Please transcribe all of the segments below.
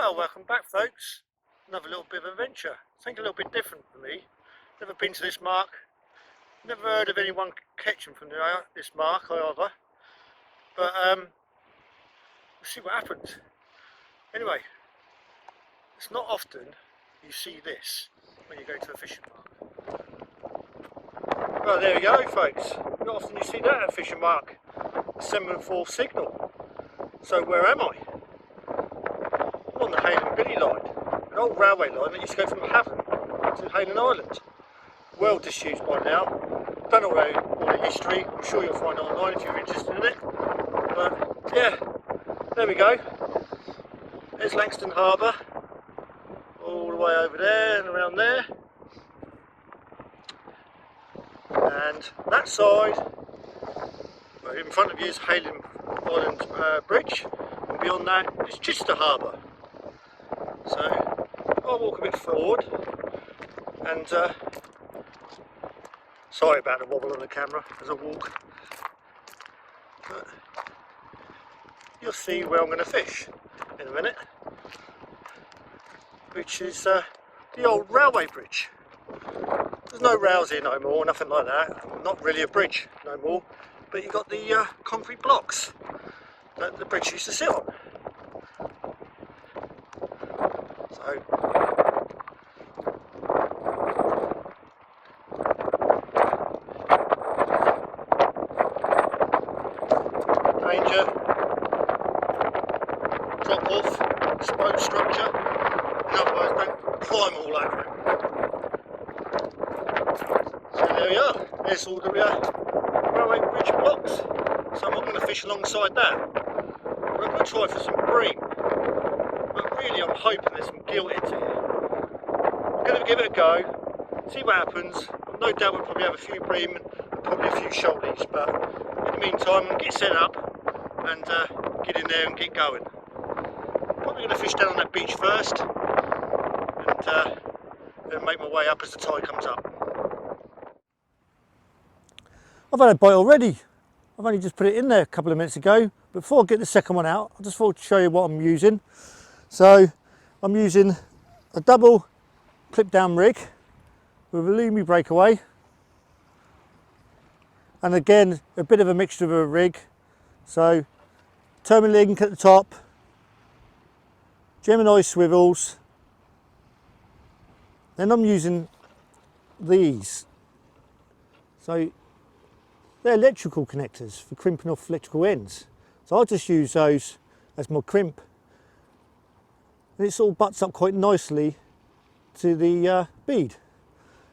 Well, welcome back folks. Another little bit of adventure. Something a little bit different for me. Never been to this mark. Never heard of anyone catching from this mark either. But we'll see what happens. Anyway, it's not often you see this when you go to a fishing mark. Well, there we go folks. Not often you see that at a fishing mark. December 4th signal. So where am I? I'm on the Hayling Billy line, an old railway line that used to go from Havant to Hayling Island. Well disused by now. Don't know all the history. I'm sure you'll find it online if you're interested in it. But yeah, there we go. There's Langston Harbour, all the way over there and around there. And that side, well, in front of you is Hayling Island Bridge, and beyond that is Chichester Harbour. So I'll walk a bit forward, and sorry about the wobble on the camera as I walk, but you'll see where I'm going to fish in a minute, which is the old railway bridge. There's no rails here no more, nothing like that. Not really a bridge no more, but you've got the concrete blocks that the bridge used to sit on. So danger, drop off, exposed structure. In other words, don't climb all over it. So there we are. There's all the railway bridge blocks. So I'm not going to fish alongside that. But I'm going to try for some bream. But really I'm hoping there's some giltheads here. I'm going to give it a go, see what happens. No doubt we'll probably have a few bream and probably a few shoalies, but in the meantime I'll get set up and get in there and get going. Probably going to fish down on that beach first and then make my way up as the tide comes up. I've had a bite already. I've only just put it in there a couple of minutes ago. Before I get the second one out, I just thought to show you what I'm using. So I'm using a double clip down rig with a Lumi breakaway, and again a bit of a mixture of a rig. So Termalink at the top, Gemini swivels, then I'm using these. So they're electrical connectors for crimping off electrical ends. So I'll just use those as my crimp. And it all butts up quite nicely to the bead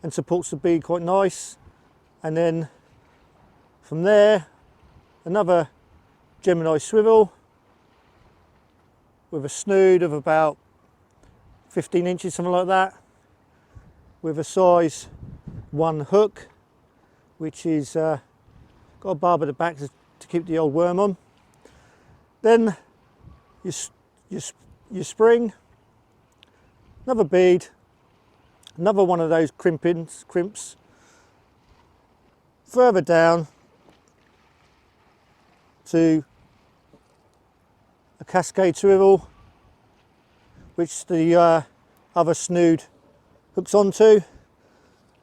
and supports the bead quite nice. And then from there, another Gemini swivel with a snood of about 15 inches, something like that, with a size 1 hook, which is got a barb at the back to keep the old worm on. Then your spring, another bead, another one of those crimps. Further down to a cascade swivel, which the other snood hooks onto.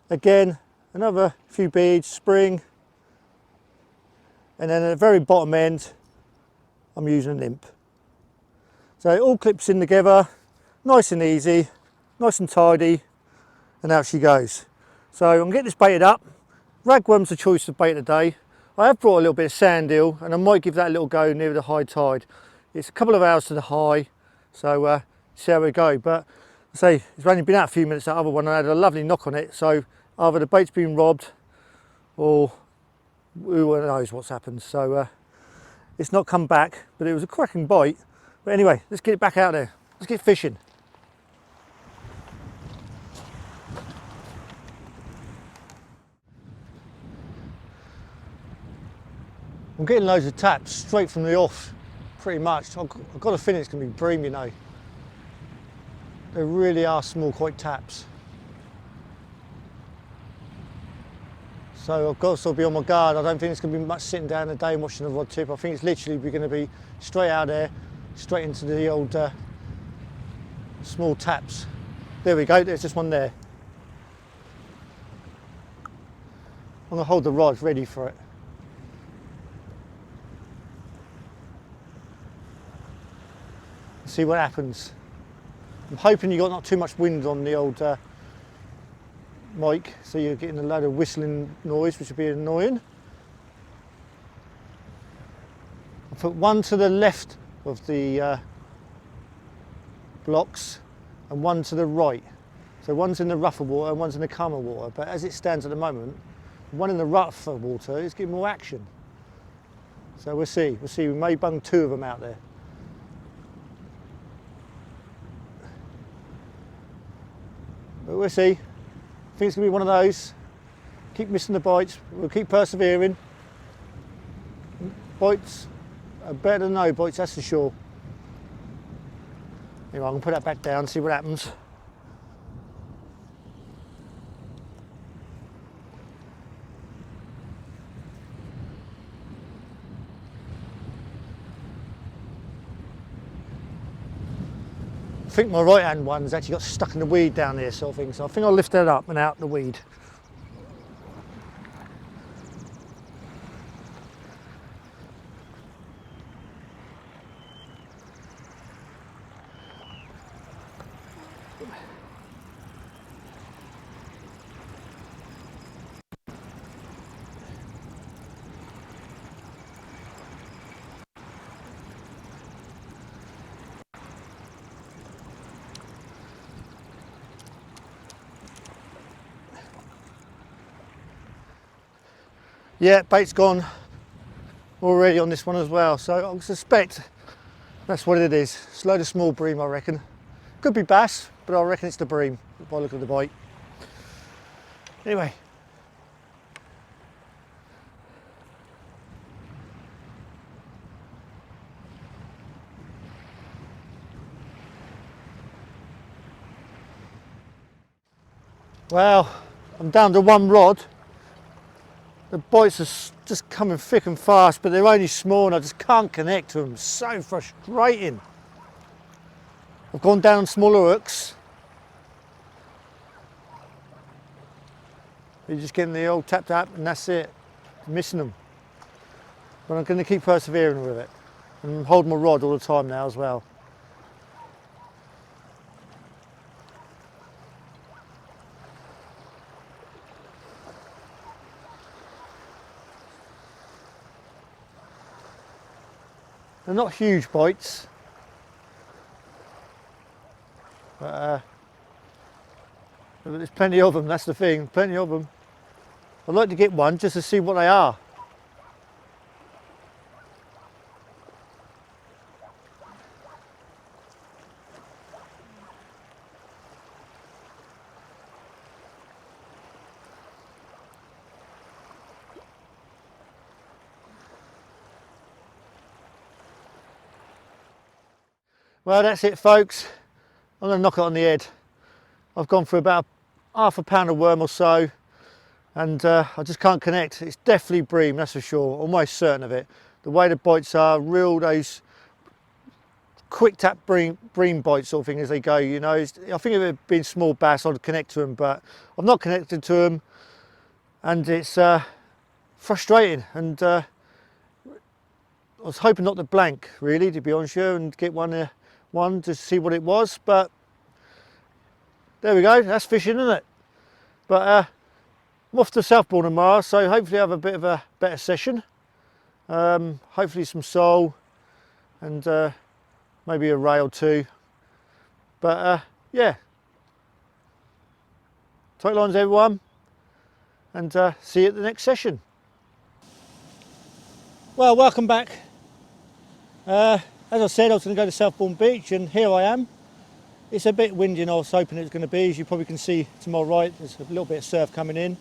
Again, another few beads, spring, and then at the very bottom end I'm using a nymph. So it all clips in together, nice and easy, nice and tidy, and out she goes. So I'm getting this baited up. Ragworm's the choice of bait today. I have brought a little bit of sand eel, and I might give that a little go near the high tide. It's a couple of hours to the high, so see how we go. But I say it's only been out a few minutes, that other one, and I had a lovely knock on it. So either the bait's been robbed or who knows what's happened. So it's not come back, but it was a cracking bite. But anyway, let's get it back out there. Let's get fishing. I'm getting loads of taps straight from the off, pretty much. I've got a feeling it's going to be bream, you know. They really are small, quite taps. So I've got to sort of be on my guard. I don't think it's going to be much sitting down today and watching the rod tip. I think it's literally going to be straight out there, straight into the old small taps. There we go, there's just one there. I'm going to hold the rod ready for it. See what happens. I'm hoping you got not too much wind on the old mic, so you're getting a load of whistling noise, which would be annoying. I'll put one to the left of the blocks and one to the right. So one's in the rougher water and one's in the calmer water, but as it stands at the moment, the one in the rougher water is getting more action. So we'll see, we may bung 2 of them out there. But we'll see. I think it's going to be one of those. Keep missing the bites, we'll keep persevering. Bites are better than no bites, that's for sure. Anyway, I'm going to put that back down, see what happens. I think my right hand one's actually got stuck in the weed down there, sort of thing, so I think I'll lift that up and out the weed. Yeah, bait's gone already on this one as well, so I suspect that's what it is. It's a load of small bream, I reckon. Could be bass, but I reckon it's the bream if I look at the bite. Anyway. Well, I'm down to 1 rod. The bites are just coming thick and fast, but they're only small and I just can't connect to them. So frustrating. I've gone down smaller hooks. You're just getting the old tap tap and that's it. Missing them. But I'm going to keep persevering with it. And hold my rod all the time now as well. They're not huge bites, but there's plenty of them, that's the thing, plenty of them. I'd like to get one just to see what they are. Well, that's it, folks. I'm going to knock it on the head. I've gone for about half a pound of worm or so, and I just can't connect. It's definitely bream, that's for sure. Almost certain of it. The way the bites are, real those quick tap bream bites sort of thing as they go. You know, I think if it had been small bass, I'd connect to them, but I've not connected to them, and it's frustrating. And I was hoping not to blank, really, to be honest with you, and get one to see what it was, but there we go, that's fishing, isn't it? But I'm off to Southbourne tomorrow, so hopefully I have a bit of a better session. Hopefully some sole and maybe a ray or 2. But yeah, tight lines everyone, and see you at the next session. Well, welcome back. As I said, I was going to go to Southbourne Beach, and here I am. It's a bit windy than I was hoping it was going to be. As you probably can see to my right, there's a little bit of surf coming in.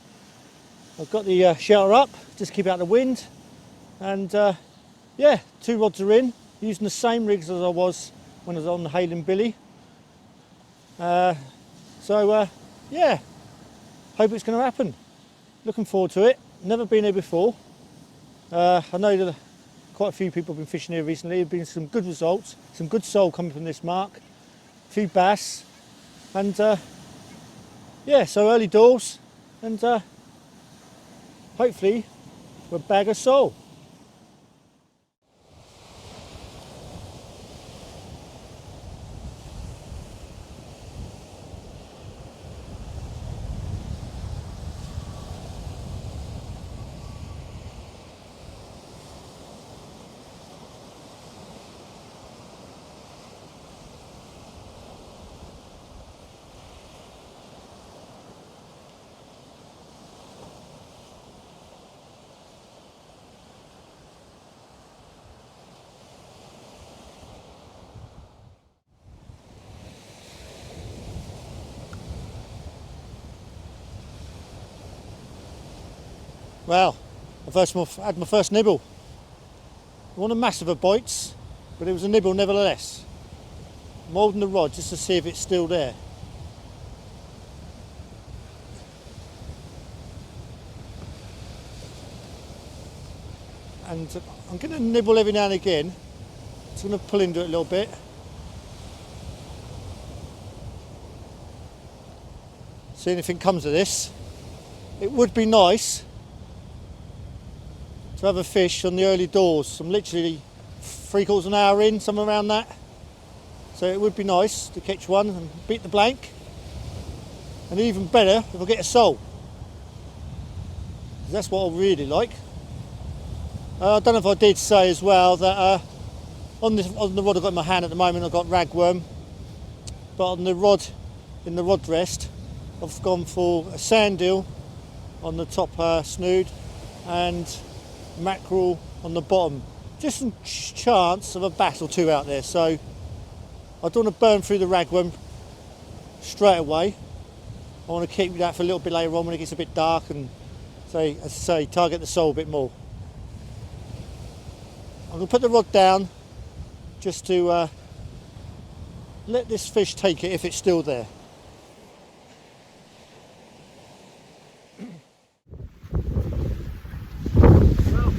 I've got the shelter up, just keep out the wind. And yeah, 2 rods are in, using the same rigs as I was when I was on the Hayling Billy. So yeah, hope it's going to happen. Looking forward to it. Never been here before. I know that quite a few people have been fishing here recently. There have been some good results, some good sole coming from this mark. few bass, and yeah, so early doors, and hopefully we'll bag a sole. Well, I had my first nibble. It wasn't a massive of bites, but it was a nibble nevertheless. I'm holding the rod just to see if it's still there. And I'm going to nibble every now and again. Just going to pull into it a little bit. See if anything comes of this. It would be nice to have a fish on the early doors. I'm literally 3/4 of an hour in, somewhere around that. So it would be nice to catch one and beat the blank. And even better if I get a sole. That's what I really like. I don't know if I did say as well that on the rod I've got in my hand at the moment I've got ragworm, but on the rod, in the rod rest, I've gone for a sand eel on the top snood and mackerel on the bottom. Just some chance of a bass or two out there. So I don't want to burn through the ragworm straight away. I want to keep that for a little bit later on when it gets a bit dark and as I say, target the sole a bit more. I'm going to put the rod down just to let this fish take it if it's still there. Well,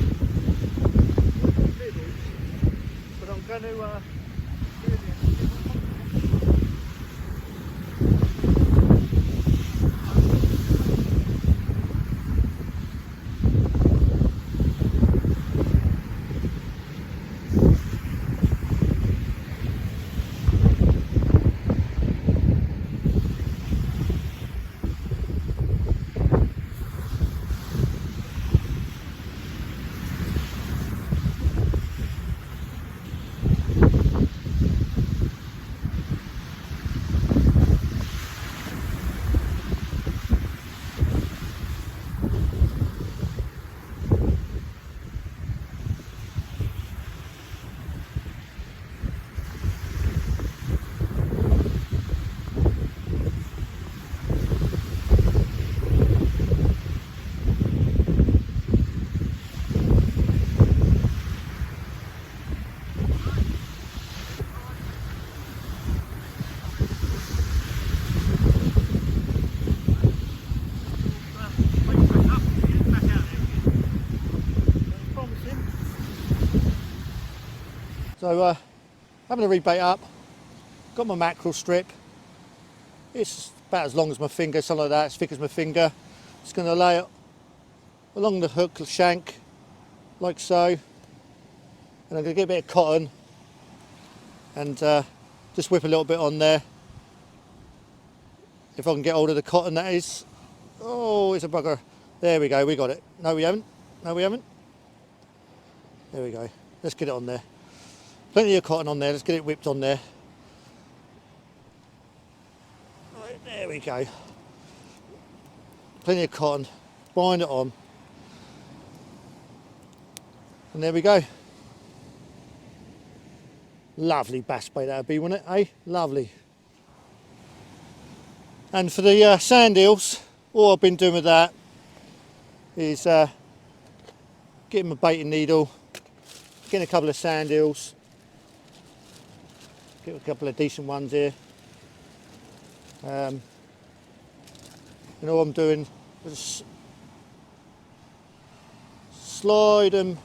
but I'm going to So having a rebait up, got my mackerel strip. It's about as long as my finger, something like that, as thick as my finger. Just going to lay it along the hook shank, like so. And I'm going to get a bit of cotton and just whip a little bit on there. If I can get hold of the cotton, that is. Oh, it's a bugger. There we go, we got it. No, we haven't. No, we haven't. There we go. Let's get it on there. Plenty of cotton on there, let's get it whipped on there. Right, there we go. Plenty of cotton, bind it on. And there we go. Lovely bass bait that would be, wouldn't it, eh? Lovely. And for the sand eels, all I've been doing with that is getting my baiting needle, getting a couple of sand eels. Get a couple of decent ones here. And all I'm doing is slide them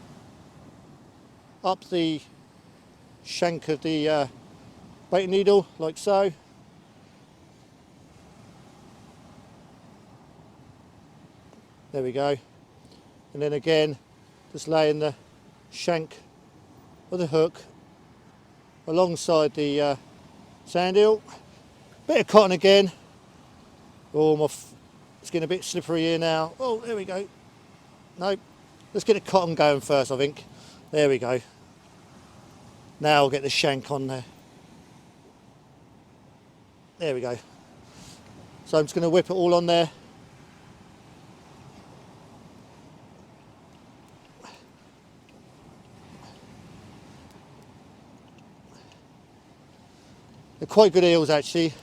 up the shank of the baiting needle like so. There we go. And then again, just laying the shank of the hook alongside the sand eel. Bit of cotton again. Oh, it's getting a bit slippery here now. Oh, there we go. Nope. Let's get the cotton going first, I think. There we go. Now I'll get the shank on there. There we go. So I'm just going to whip it all on there. They're quite good eels actually.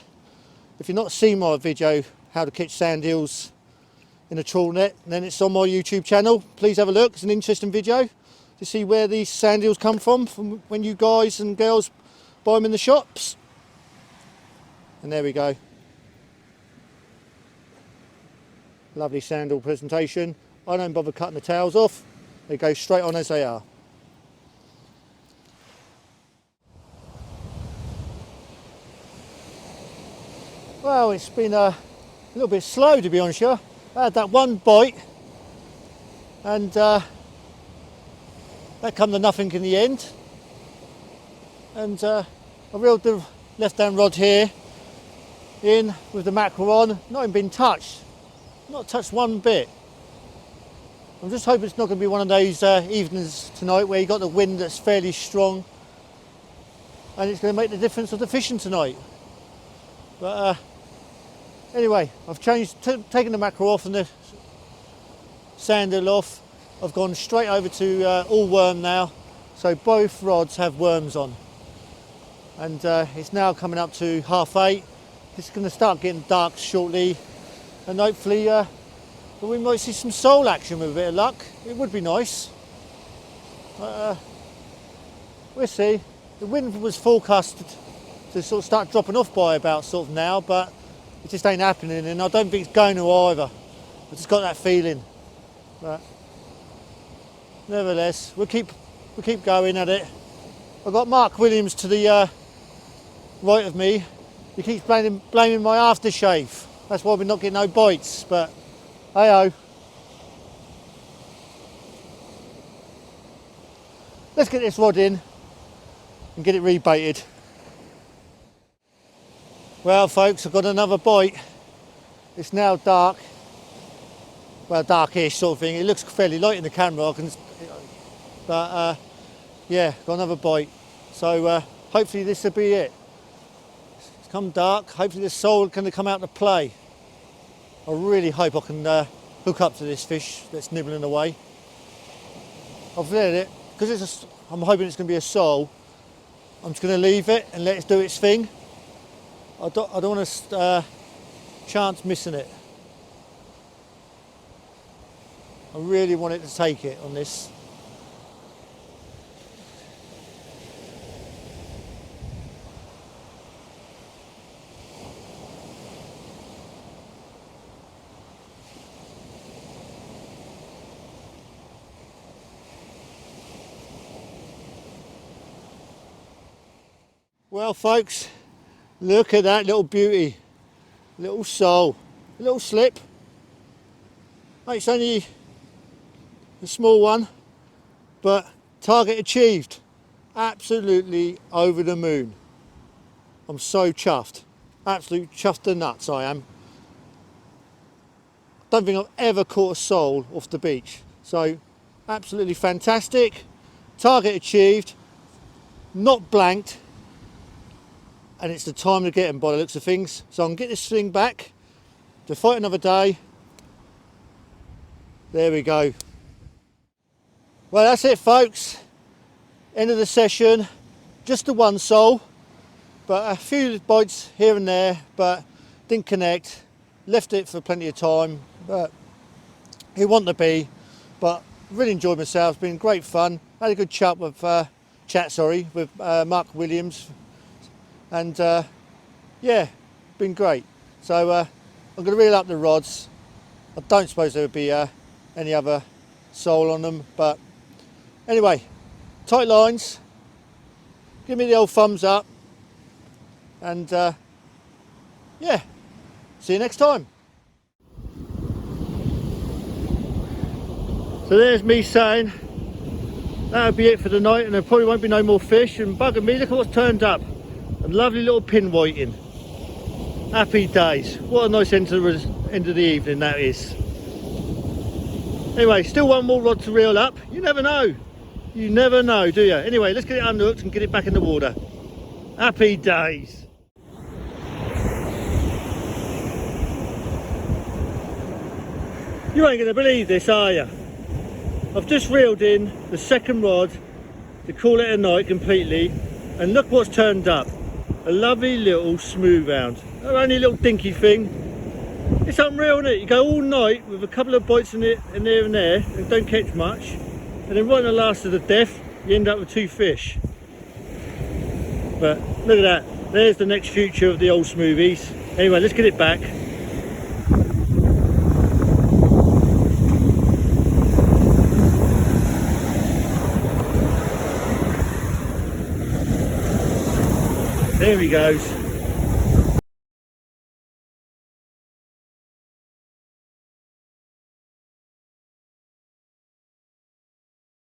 If you've not seen my video, how to catch sand eels in a trawl net, then it's on my YouTube channel. Please have a look. It's an interesting video to see where these sand eels come from when you guys and girls buy them in the shops. And there we go. Lovely sand eel presentation. I don't bother cutting the tails off. They go straight on as they are. Well, it's been a little bit slow, to be honest with you. I had that one bite and that come to nothing in the end. And I reeled the left hand rod here in with the mackerel on, not even been touched, not touched one bit. I'm just hoping it's not going to be one of those evenings tonight where you got the wind that's fairly strong and it's going to make the difference of the fishing tonight. But anyway, I've taken the mackerel off and the sand eel off. I've gone straight over to all worm now, so both rods have worms on. And it's now coming up to 8:30. It's going to start getting dark shortly, and hopefully we might see some sole action with a bit of luck. It would be nice. We'll see. The wind was forecasted to sort of start dropping off by about sort of now, but it just ain't happening, and I don't think it's going to either. I've just got that feeling. But nevertheless, we'll keep going at it. I've got Mark Williams to the right of me. He keeps blaming my aftershave. That's why we're not getting no bites, but hey-ho. Let's get this rod in and get it rebaited. Well folks, I've got another bite. It's now dark. Well, darkish sort of thing. It looks fairly light in the camera, but yeah, got another bite. So hopefully this will be it. It's come dark. Hopefully the sole can come out to play. I really hope I can hook up to this fish that's nibbling away. I've let it, because I'm hoping it's going to be a sole. I'm just going to leave it and let it do its thing. I don't want to chance missing it. I really want it to take it on this. Well folks, look at that little beauty, little sole, a little slip. It's only a small one, but target achieved. Absolutely over the moon. I'm so chuffed, absolute chuffed to nuts I am. Don't think I've ever caught a sole off the beach, so absolutely fantastic. Target achieved, not blanked. And it's the time to get them by the looks of things. So I can get this thing back to fight another day. There we go. Well, that's it folks. End of the session. Just the one sole, but a few bites here and there, but didn't connect. Left it for plenty of time, but it wanted to be. But really enjoyed myself. It's been great fun. Had a good chat with Mark Williams. And yeah, been great. So I'm going to reel up the rods. I don't suppose there would be any other sole on them, but anyway, tight lines. Give me the old thumbs up. And yeah, see you next time. So there's me saying that'll be it for the night, and there probably won't be no more fish. And bugger me, look at what's turned up. A lovely little pin whiting. Happy days. What a nice end of the evening that is. Anyway, still one more rod to reel up. You never know. You never know, do you? Anyway, let's get it unhooked and get it back in the water. Happy days. You ain't going to believe this, are you? I've just reeled in the second rod to call it a night completely, and look what's turned up. A lovely little smooth round. Only a little dinky thing. It's unreal, isn't it? You go all night with a couple of bites in it and there and don't catch much, and then right in the last of the death you end up with 2 fish. But look at that, there's the next future of the old smoothies. Anyway, let's get it back. There he goes.